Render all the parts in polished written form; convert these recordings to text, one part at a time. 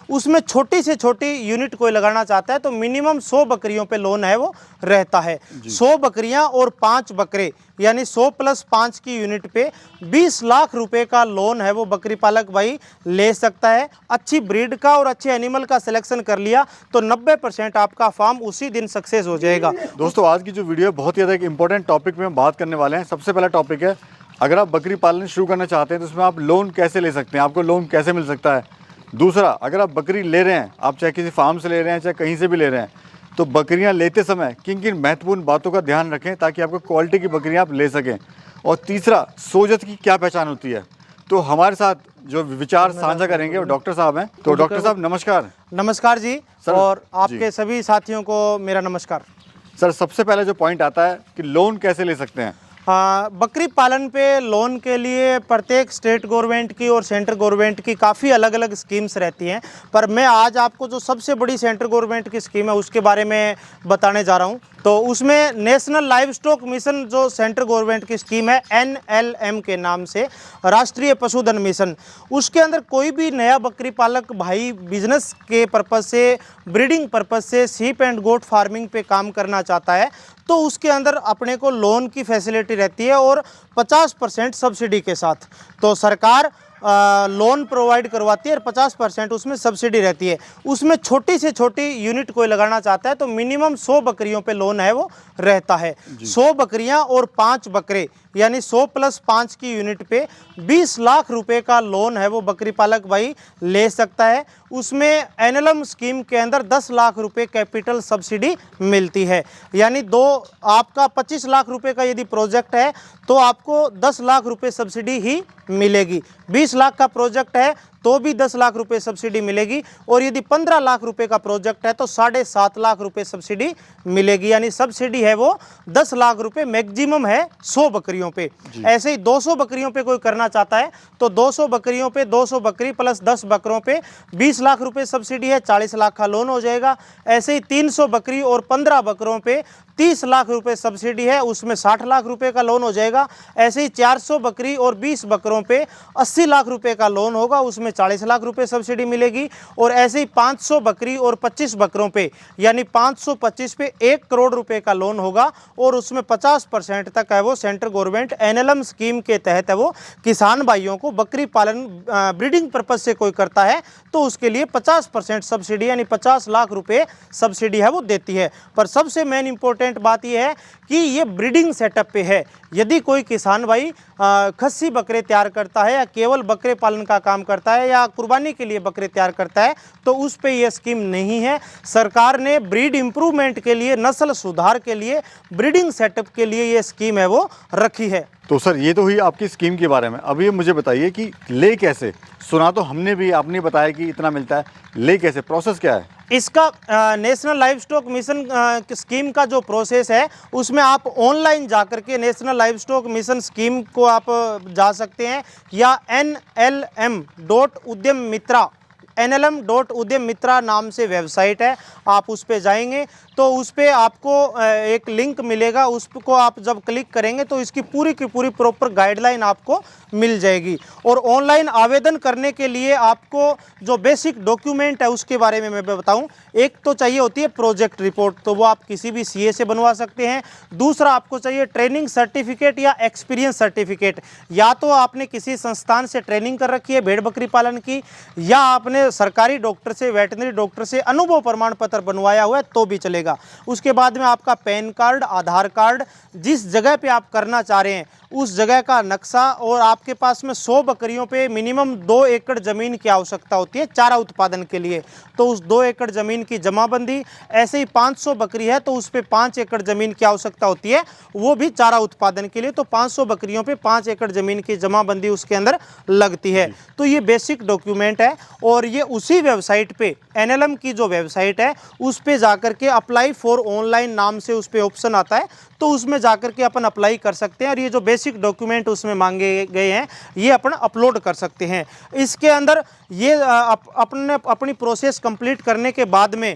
उसमें छोटी से छोटी यूनिट कोई लगाना चाहता है तो मिनिमम 100 बकरियों पे लोन है वो रहता है। 100 बकरियां और 5 बकरे यानी 100 + 5 की यूनिट पे 20 लाख रुपए का लोन है वो बकरी पालक भाई ले सकता है। अच्छी ब्रीड का और अच्छे एनिमल का सिलेक्शन कर लिया तो 90% आपका फार्म उसी दिन सक्सेस हो जाएगा। दोस्तों आज की जो वीडियो बहुत ही ज़्यादा एक इंपॉर्टेंट टॉपिक में हम बात करने वाले हैं। सबसे पहला टॉपिक है, अगर आप बकरी पालन शुरू करना चाहते हैं तो उसमें आप लोन कैसे ले सकते हैं, आपको लोन कैसे मिल सकता है। दूसरा, अगर आप बकरी ले रहे हैं, आप चाहे किसी फार्म से ले रहे हैं चाहे कहीं से भी ले रहे हैं, तो बकरियां लेते समय किन किन महत्वपूर्ण बातों का ध्यान रखें ताकि आपको क्वालिटी की बकरियां आप ले सकें। और तीसरा, सोजत की क्या पहचान होती है। तो हमारे साथ जो विचार साझा करेंगे वो डॉक्टर साहब हैं। तो डॉक्टर साहब नमस्कार। नमस्कार जी सर, और आपके सभी साथियों को मेरा नमस्कार। सर सबसे पहले जो पॉइंट आता है कि लोन कैसे ले सकते हैं। बकरी पालन पे लोन के लिए प्रत्येक स्टेट गवर्नमेंट की और सेंट्रल गवर्नमेंट की काफ़ी अलग अलग स्कीम्स रहती हैं, पर मैं आज आपको जो सबसे बड़ी सेंट्रल गवर्नमेंट की स्कीम है उसके बारे में बताने जा रहा हूं। तो उसमें नेशनल लाइव स्टॉक मिशन जो सेंट्रल गवर्नमेंट की स्कीम है NLM के नाम से, राष्ट्रीय पशुधन मिशन, उसके अंदर कोई भी नया बकरी पालक भाई बिजनेस के पर्पज़ से, ब्रीडिंग पर्पज़ से शीप एंड गोट फार्मिंग पे काम करना चाहता है तो उसके अंदर अपने को लोन की फैसिलिटी रहती है और 50% सब्सिडी के साथ। तो सरकार लोन प्रोवाइड करवाती है और 50% उसमें सब्सिडी रहती है। उसमें छोटी से छोटी यूनिट कोई लगाना चाहता है तो मिनिमम 100 बकरियों पे लोन है वो रहता है। 100 बकरियां और 5 बकरे यानी 100 + 5 की यूनिट पे 20 लाख रुपए का लोन है वो बकरी पालक भाई ले सकता है। उसमें NLM स्कीम के अंदर 10 लाख रुपए कैपिटल सब्सिडी मिलती है, यानी आपका 25 लाख रुपए का यदि प्रोजेक्ट है तो आपको 10 लाख रुपए सब्सिडी ही मिलेगी। 20 लाख का प्रोजेक्ट है तो भी 10 लाख रुपए सब्सिडी मिलेगी और यदि 15 लाख रुपए का प्रोजेक्ट है तो 7.5 लाख रुपए सब्सिडी मिलेगी, यानी सब्सिडी है वो 10 लाख रुपए मैक्सिमम है 100 बकरियों पे। ऐसे ही 200 बकरियों पे कोई करना चाहता है तो 200 बकरियों पे 200 बकरी + 10 बकरों पे 20 लाख रुपए सब्सिडी है, 40 लाख का लोन हो जाएगा। ऐसे ही 300 बकरी और 15 बकरों पे 30 लाख रुपए सब्सिडी है, उसमें 60 लाख रुपए का लोन हो जाएगा। ऐसे ही 400 बकरी और 20 बकरों पे 80 लाख रुपए का लोन होगा, उसमें 40 लाख रुपए सब्सिडी मिलेगी। और ऐसे ही 500 बकरी और 25 बकरों पे यानी 525 पे 1 करोड़ रुपए का लोन होगा और उसमें 50% तक है वो सेंट्रल गवर्नमेंट NLM स्कीम के तहत है वो किसान भाइयों को बकरी पालन ब्रीडिंग पर्पज से कोई करता है तो उसके लिए 50% सब्सिडी यानी 50 लाख रुपए सब्सिडी है वो देती है। पर सबसे मेन इंपॉर्टेंट बात यह है कि ये ब्रीडिंग सेटअप पे है। यदि कोई किसान भाई खस्सी बकरे तैयार करता है या केवल बकरे पालन का काम करता है या कुर्बानी के लिए बकरे तैयार करता है तो उस पे ये स्कीम नहीं है। सरकार ने ब्रीड इंप्रूवमेंट के लिए, नस्ल सुधार के लिए, ब्रीडिंग सेटअप के लिए ये स्कीम है वो रखी है। तो सर ये तो हुई आपकी स्कीम के बारे में। अभी मुझे बताइए कि ले कैसे, सुना तो हमने भी, आपने बताया कि इतना मिलता है, ले कैसे, प्रोसेस क्या है इसका। National live stock mission scheme का जो प्रोसेस है उसमें आप ऑनलाइन जाकर के national live stock mission scheme को आप जा सकते हैं या NLM.उद्यम मित्रा नाम से वेबसाइट है, आप उस पे जाएंगे तो उस पे आपको एक लिंक मिलेगा, उसको आप जब क्लिक करेंगे तो इसकी पूरी की पूरी प्रॉपर गाइडलाइन आपको मिल जाएगी। और ऑनलाइन आवेदन करने के लिए आपको जो बेसिक डॉक्यूमेंट है उसके बारे में मैं बताऊं, एक तो चाहिए होती है प्रोजेक्ट रिपोर्ट, तो वो आप किसी भी CA से बनवा सकते हैं। दूसरा आपको चाहिए ट्रेनिंग सर्टिफिकेट या एक्सपीरियंस सर्टिफिकेट, या तो आपने किसी संस्थान से ट्रेनिंग कर रखी है भेड़ बकरी पालन की या आपने सरकारी डॉक्टर से, वेटनरी डॉक्टर से अनुभव प्रमाण पत्र बनवाया हुआ है तो भी चलेगा। उसके बाद में आपका पैन कार्ड, आधार कार्ड, जिस जगह पे आप करना चाह रहे हैं उस जगह का नक्शा, और आपके पास में 100 बकरियों पे मिनिमम 2 एकड़ ज़मीन की आवश्यकता होती है चारा उत्पादन के लिए, तो उस 2 एकड़ ज़मीन की जमाबंदी। ऐसे ही 500 बकरी है तो उस पे 5 एकड़ ज़मीन की आवश्यकता होती है, वो भी चारा उत्पादन के लिए, तो 500 बकरियों पे 5 एकड़ ज़मीन की जमाबंदी उसके अंदर लगती है। तो ये बेसिक डॉक्यूमेंट है और ये उसी वेबसाइट पे, NLM की जो वेबसाइट है उस पे जाकर के अप्लाई फॉर ऑनलाइन नाम से उस पे ऑप्शन आता है, तो उसमें जाकर के अपन अप्लाई कर सकते हैं और ये जो बेसिक डॉक्यूमेंट उसमें मांगे गए हैं ये अपन अपलोड कर सकते हैं। इसके अंदर ये अपनी प्रोसेस कंप्लीट करने के बाद में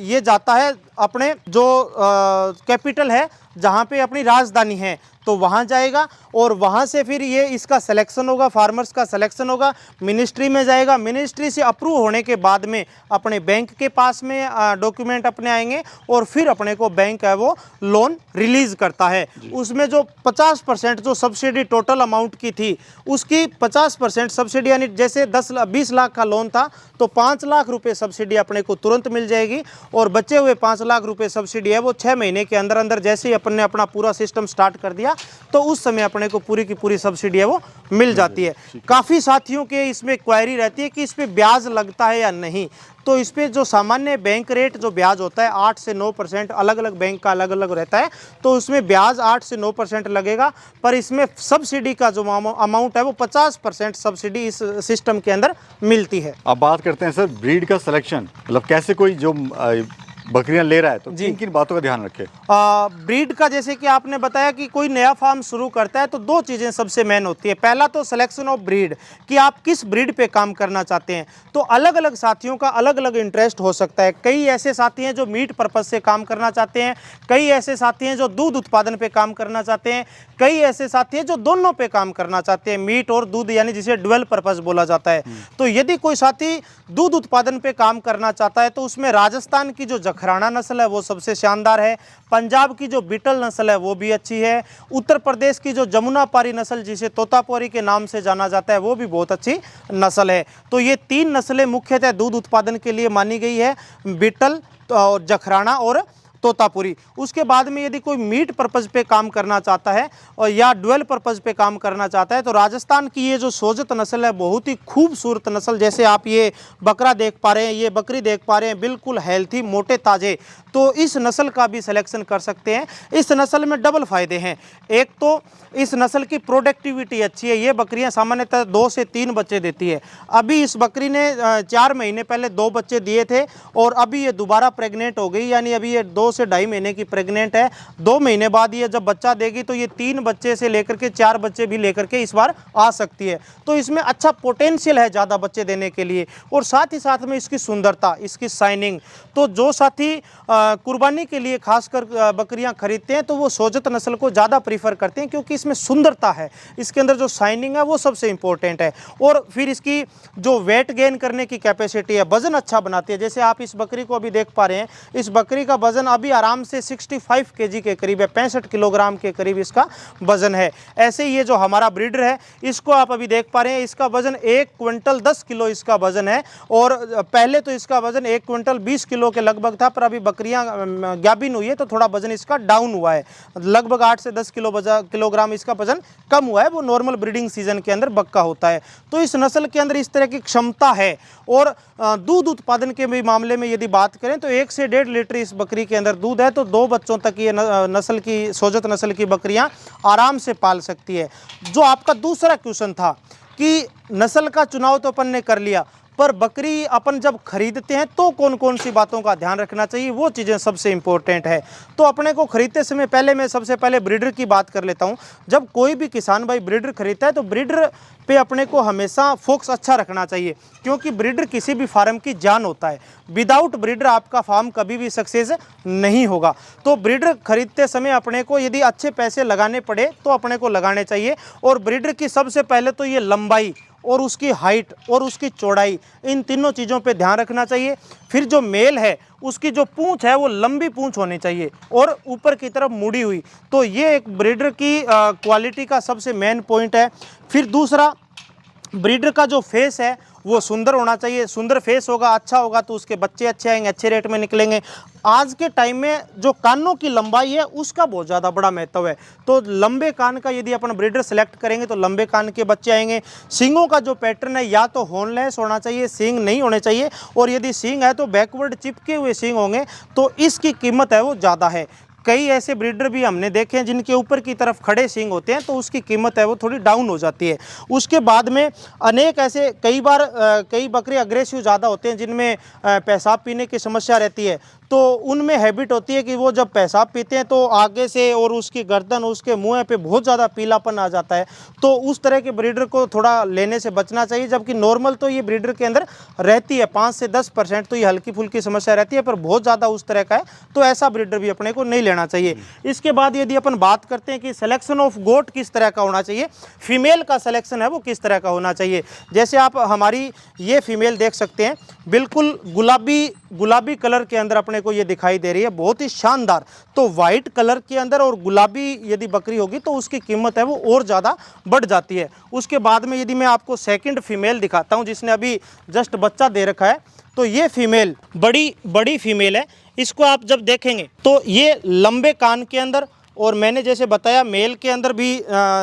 ये जाता है अपने जो कैपिटल है जहाँ पे अपनी राजधानी है, तो वहाँ जाएगा और वहाँ से फिर ये इसका सिलेक्शन होगा, फार्मर्स का सिलेक्शन होगा, मिनिस्ट्री में जाएगा, मिनिस्ट्री से अप्रूव होने के बाद में अपने बैंक के पास में डॉक्यूमेंट अपने आएंगे और फिर अपने को बैंक है वो लोन रिलीज करता है। उसमें जो 50% जो सब्सिडी टोटल अमाउंट की थी उसकी 50% सब्सिडी, यानी जैसे 20 लाख का लोन था तो 5 लाख रुपए सब्सिडी अपने को तुरंत मिल जाएगी और बचे हुए 5 लाख रुपए सब्सिडी है वो 6 महीने के अंदर अंदर जैसे ही अपन ने अपना पूरा सिस्टम स्टार्ट कर दिया तो उस समय अपने को पूरी की पूरी सब्सिडी है वो मिल जाती है। काफ़ी साथियों के इसमें क्वेरी रहती है कि इस पर ब्याज लगता है या नहीं। तो इस पर जो सामान्य बैंक रेट जो ब्याज होता है 8 से 9%, अलग अलग बैंक का अलग अलग रहता है, तो उसमें ब्याज 8 से 9% लगेगा। पर इसमें सब्सिडी का जो अमाउंट है वो 50% सब्सिडी इस सिस्टम के अंदर मिलती है। अब बात करते हैं सर ब्रीड का सिलेक्शन, मतलब कैसे कोई जो बकरियां ले रहा है तो किन किन बातों का ध्यान रखे? ब्रीड का जैसे कि आपने बताया कि कोई नया फार्म शुरू करता है तो 2 चीज़ें सबसे मेन होती है। पहला तो सिलेक्शन ऑफ ब्रीड, कि आप किस ब्रीड पे काम करना चाहते हैं। तो अलग अलग साथियों का अलग अलग इंटरेस्ट हो सकता है। कई ऐसे साथी हैं जो मीट पर्पज से काम करना चाहते हैं, कई ऐसे साथी हैं जो दूध उत्पादन पे काम करना चाहते हैं, कई ऐसे साथी हैं जो दोनों पे काम करना चाहते हैं, मीट और दूध, यानी जिसे डुअल पर्पज बोला जाता है। तो यदि कोई साथी दूध उत्पादन पे काम करना चाहता है तो उसमें राजस्थान की जो जखराना नस्ल है वो सबसे शानदार है, पंजाब की जो बीटल नस्ल है वो भी अच्छी है, उत्तर प्रदेश की जो जमुनापारी नस्ल जिसे तोतापुरी के नाम से जाना जाता है वो भी बहुत अच्छी नस्ल है। तो ये 3 नस्लें मुख्यतः दूध उत्पादन के लिए मानी गई है, बीटल और जखराना और तोतापुरी। उसके बाद में यदि कोई मीट पर्पज पे काम करना चाहता है और या डुअल पर्पज पे काम करना चाहता है तो राजस्थान की ये जो सोजत नस्ल है बहुत ही खूबसूरत नस्ल, जैसे आप ये बकरा देख पा रहे हैं, ये बकरी देख पा रहे हैं, बिल्कुल हेल्थी मोटे ताजे, तो इस नस्ल का भी सिलेक्शन कर सकते हैं। इस नस्ल में डबल फायदे हैं। एक तो इस नस्ल की प्रोडक्टिविटी अच्छी है, ये बकरियां सामान्यतः 2 से 3 बच्चे देती है। अभी इस बकरी ने 4 महीने पहले 2 बच्चे दिए थे और अभी ये दोबारा प्रेग्नेंट हो गई, यानी अभी ये 2 से 2.5 महीने की प्रेग्नेंट है। 2 महीने बाद ये जब बच्चा देगी तो ये 3 बच्चे से लेकर के 4 बच्चे भी लेकर के इस बार आ सकती है। तो इसमें अच्छा पोटेंशियल है ज़्यादा बच्चे देने के लिए, और साथ ही साथ में इसकी सुंदरता, इसकी शाइनिंग। तो जो साथी कुर्बानी के लिए खासकर बकरियां खरीदते हैं तो वो सोजत नस्ल को ज़्यादा प्रीफर करते हैं, क्योंकि इसमें सुंदरता है, इसके अंदर जो शाइनिंग है वो सबसे इंपॉर्टेंट है। और फिर इसकी जो वेट गेन करने की कैपेसिटी है, वजन अच्छा बनाती है। जैसे आप इस बकरी को अभी देख पा रहे हैं, इस बकरी का वजन अभी आराम से 65 kg के करीब है, 65 किलोग्राम के करीब इसका वजन है। ऐसे ही ये जो हमारा ब्रीडर है इसको आप अभी देख पा रहे हैं, इसका वजन 1 क्विंटल 10 किलो इसका वजन है। और पहले तो इसका वजन 1 क्विंटल 20 किलो के लगभग था, पर अभी बकरियां गाभिन हुई है तो थोड़ा वजन इसका डाउन हुआ है, लगभग 8 से 10 किलोग्राम इसका वजन कम हुआ है। वो नॉर्मल ब्रीडिंग सीजन के अंदर बक्का होता है। तो इस नस्ल के अंदर इस तरह की क्षमता है। और दूध उत्पादन के भी मामले में यदि बात करें तो 1 से 1.5 लीटर इस बकरी के अंदर दूध है, तो 2 बच्चों तक ये नस्ल की सोजत नस्ल की बकरियां आराम से पाल सकती है। जो आपका दूसरा क्वेश्चन था कि नस्ल का चुनाव तो अपन ने कर लिया, पर बकरी अपन जब खरीदते हैं तो कौन कौन सी बातों का ध्यान रखना चाहिए, वो चीज़ें सबसे इंपॉर्टेंट है। तो अपने को खरीदते समय पहले मैं सबसे पहले ब्रीडर की बात कर लेता हूं। जब कोई भी किसान भाई ब्रीडर खरीदता है तो ब्रीडर पे अपने को हमेशा फोकस अच्छा रखना चाहिए, क्योंकि ब्रीडर किसी भी फार्म की जान होता है। विदाउट ब्रीडर आपका फार्म कभी भी सक्सेस नहीं होगा। तो ब्रीडर खरीदते समय अपने को यदि अच्छे पैसे लगाने पड़े तो अपने को लगाने चाहिए। और ब्रीडर की सबसे पहले तो ये लंबाई और उसकी हाइट और उसकी चौड़ाई, इन तीनों चीज़ों पे ध्यान रखना चाहिए। फिर जो मेल है उसकी जो पूंछ है वो लंबी पूंछ होनी चाहिए और ऊपर की तरफ मुड़ी हुई। तो ये एक ब्रीडर की क्वालिटी का सबसे मेन पॉइंट है। फिर दूसरा, ब्रीडर का जो फेस है वो सुंदर होना चाहिए। सुंदर फेस होगा, अच्छा होगा तो उसके बच्चे अच्छे आएंगे, अच्छे रेट में निकलेंगे। आज के टाइम में जो कानों की लंबाई है उसका बहुत ज़्यादा बड़ा महत्व है। तो लंबे कान का यदि अपन ब्रीडर सेलेक्ट करेंगे तो लंबे कान के बच्चे आएंगे। सींगों का जो पैटर्न है या तो हॉर्नलेस होना चाहिए, सींग नहीं होने चाहिए, और यदि सींग है तो बैकवर्ड चिपके हुए सींग होंगे, तो इसकी कीमत है वो ज़्यादा है। कई ऐसे ब्रीडर भी हमने देखे हैं जिनके ऊपर की तरफ खड़े सींग होते हैं, तो उसकी कीमत है वो थोड़ी डाउन हो जाती है। उसके बाद में अनेक ऐसे कई बकरे अग्रेसिव ज़्यादा होते हैं जिनमें पेशाब पीने की समस्या रहती है। तो उनमें हैबिट होती है कि वो जब पेशाब पीते हैं तो आगे से और उसकी गर्दन, उसके मुंह पे बहुत ज़्यादा पीलापन आ जाता है। तो उस तरह के ब्रीडर को थोड़ा लेने से बचना चाहिए। जबकि नॉर्मल तो ये ब्रीडर के अंदर रहती है, 5 से 10% तो ये हल्की फुल्की समस्या रहती है, पर बहुत ज़्यादा उस तरह का है तो ऐसा ब्रीडर भी अपने को नहीं लेना रहना चाहिए। इसके बाद यदि अपन बात करते हैं कि सिलेक्शन ऑफ गोट किस तरह का होना चाहिए, फीमेल का सिलेक्शन है वो किस तरह का होना चाहिए। जैसे आप हमारी ये फीमेल देख सकते हैं, बिल्कुल गुलाबी कलर के अंदर अपने को ये दिखाई दे रही है, बहुत ही शानदार। तो वाइट कलर के अंदर और गुलाबी यदि बकरी होगी तो उसकी कीमत है वो और ज़्यादा बढ़ जाती है। उसके बाद में यदि मैं आपको सेकंड फीमेल दिखाता हूँ जिसने अभी जस्ट बच्चा दे रखा है, तो ये फीमेल बड़ी फीमेल है। इसको आप जब देखेंगे तो ये लंबे कान के अंदर, और मैंने जैसे बताया मेल के अंदर भी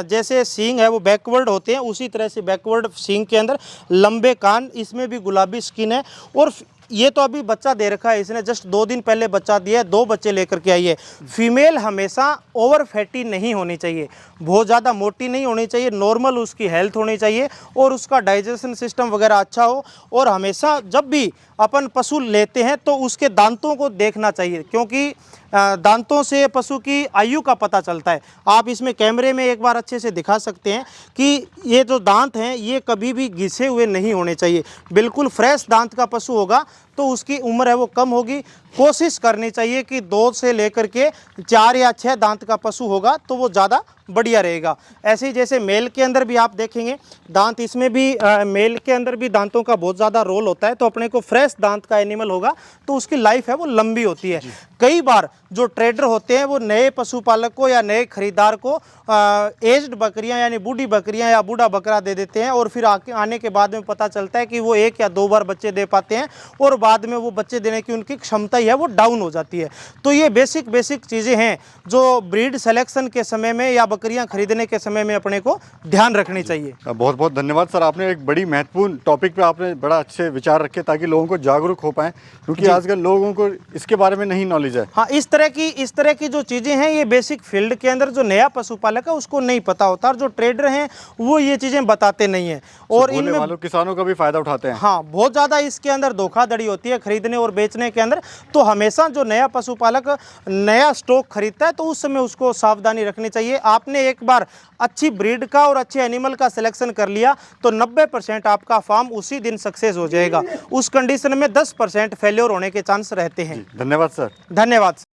जैसे सींग है वो बैकवर्ड होते हैं, उसी तरह से बैकवर्ड सींग के अंदर लंबे कान, इसमें भी गुलाबी स्किन है। और ये तो अभी बच्चा दे रखा है, इसने जस्ट 2 दिन पहले बच्चा दिया है, 2 बच्चे लेकर के आई है। फीमेल हमेशा ओवर फैटी नहीं होनी चाहिए, बहुत ज़्यादा मोटी नहीं होनी चाहिए, नॉर्मल उसकी हेल्थ होनी चाहिए और उसका डाइजेशन सिस्टम वगैरह अच्छा हो। और हमेशा जब भी अपन पशु लेते हैं तो उसके दांतों को देखना चाहिए, क्योंकि दांतों से पशु की आयु का पता चलता है। आप इसमें कैमरे में एक बार अच्छे से दिखा सकते हैं कि ये जो दांत हैं ये कभी भी घिसे हुए नहीं होने चाहिए। बिल्कुल फ्रेश दांत का पशु होगा तो उसकी उम्र है वो कम होगी। कोशिश करनी चाहिए कि 2 से लेकर के 4 या 6 दांत का पशु होगा तो वो ज़्यादा बढ़िया रहेगा। ऐसे ही जैसे मेल के अंदर भी आप देखेंगे दांत, इसमें भी मेल के अंदर भी दांतों का बहुत ज़्यादा रोल होता है। तो अपने को फ्रेश दांत का एनिमल होगा तो उसकी लाइफ है वो लंबी होती है। कई बार जो ट्रेडर होते हैं वो नए पशुपालक को या नए खरीदार को एज्ड बकरियां यानी बूढ़ी बकरियां या बूढ़ा बकरा दे देते हैं, और फिर आने के बाद में पता चलता है कि वो 1 या 2 बार बच्चे दे पाते हैं और बाद में वो बच्चे देने की उनकी क्षमता ही है वो डाउन हो जाती है। तो ये बेसिक चीज़ें हैं जो ब्रीड सिलेक्शन के समय में या बकरियां खरीदने के समय में अपने को ध्यान रखनी चाहिए। बहुत बहुत धन्यवाद सर, आपने एक बड़ी महत्वपूर्ण टॉपिक पे आपने बड़ा अच्छे विचार रखे ताकि लोगों को जागरूक हो पाएं, क्योंकि आजकल लोगों को इसके बारे में नहीं नॉलेज है। हाँ, इस तरह की जो चीज़ें हैं ये बेसिक फील्ड के अंदर जो नया पशुपालक है उसको नहीं पता होता, और जो ट्रेडर हैं वो ये चीज़ें बताते नहीं हैं और इनमें वालों किसानों का भी फायदा उठाते हैं। हाँ, बहुत ज़्यादा इसके अंदर धोखाधड़ी होती है खरीदने और बेचने के अंदर। तो हमेशा जो नया पशुपालक नया स्टॉक खरीदता है तो उस समय उसको सावधानी रखनी चाहिए। आपने एक बार अच्छी ब्रीड का और अच्छे एनिमल का सिलेक्शन कर लिया तो 90% आपका फार्म उसी दिन सक्सेस हो जाएगा। उस कंडीशन में 10% फेल्योर होने के चांस रहते हैं। धन्यवाद सर। धन्यवाद।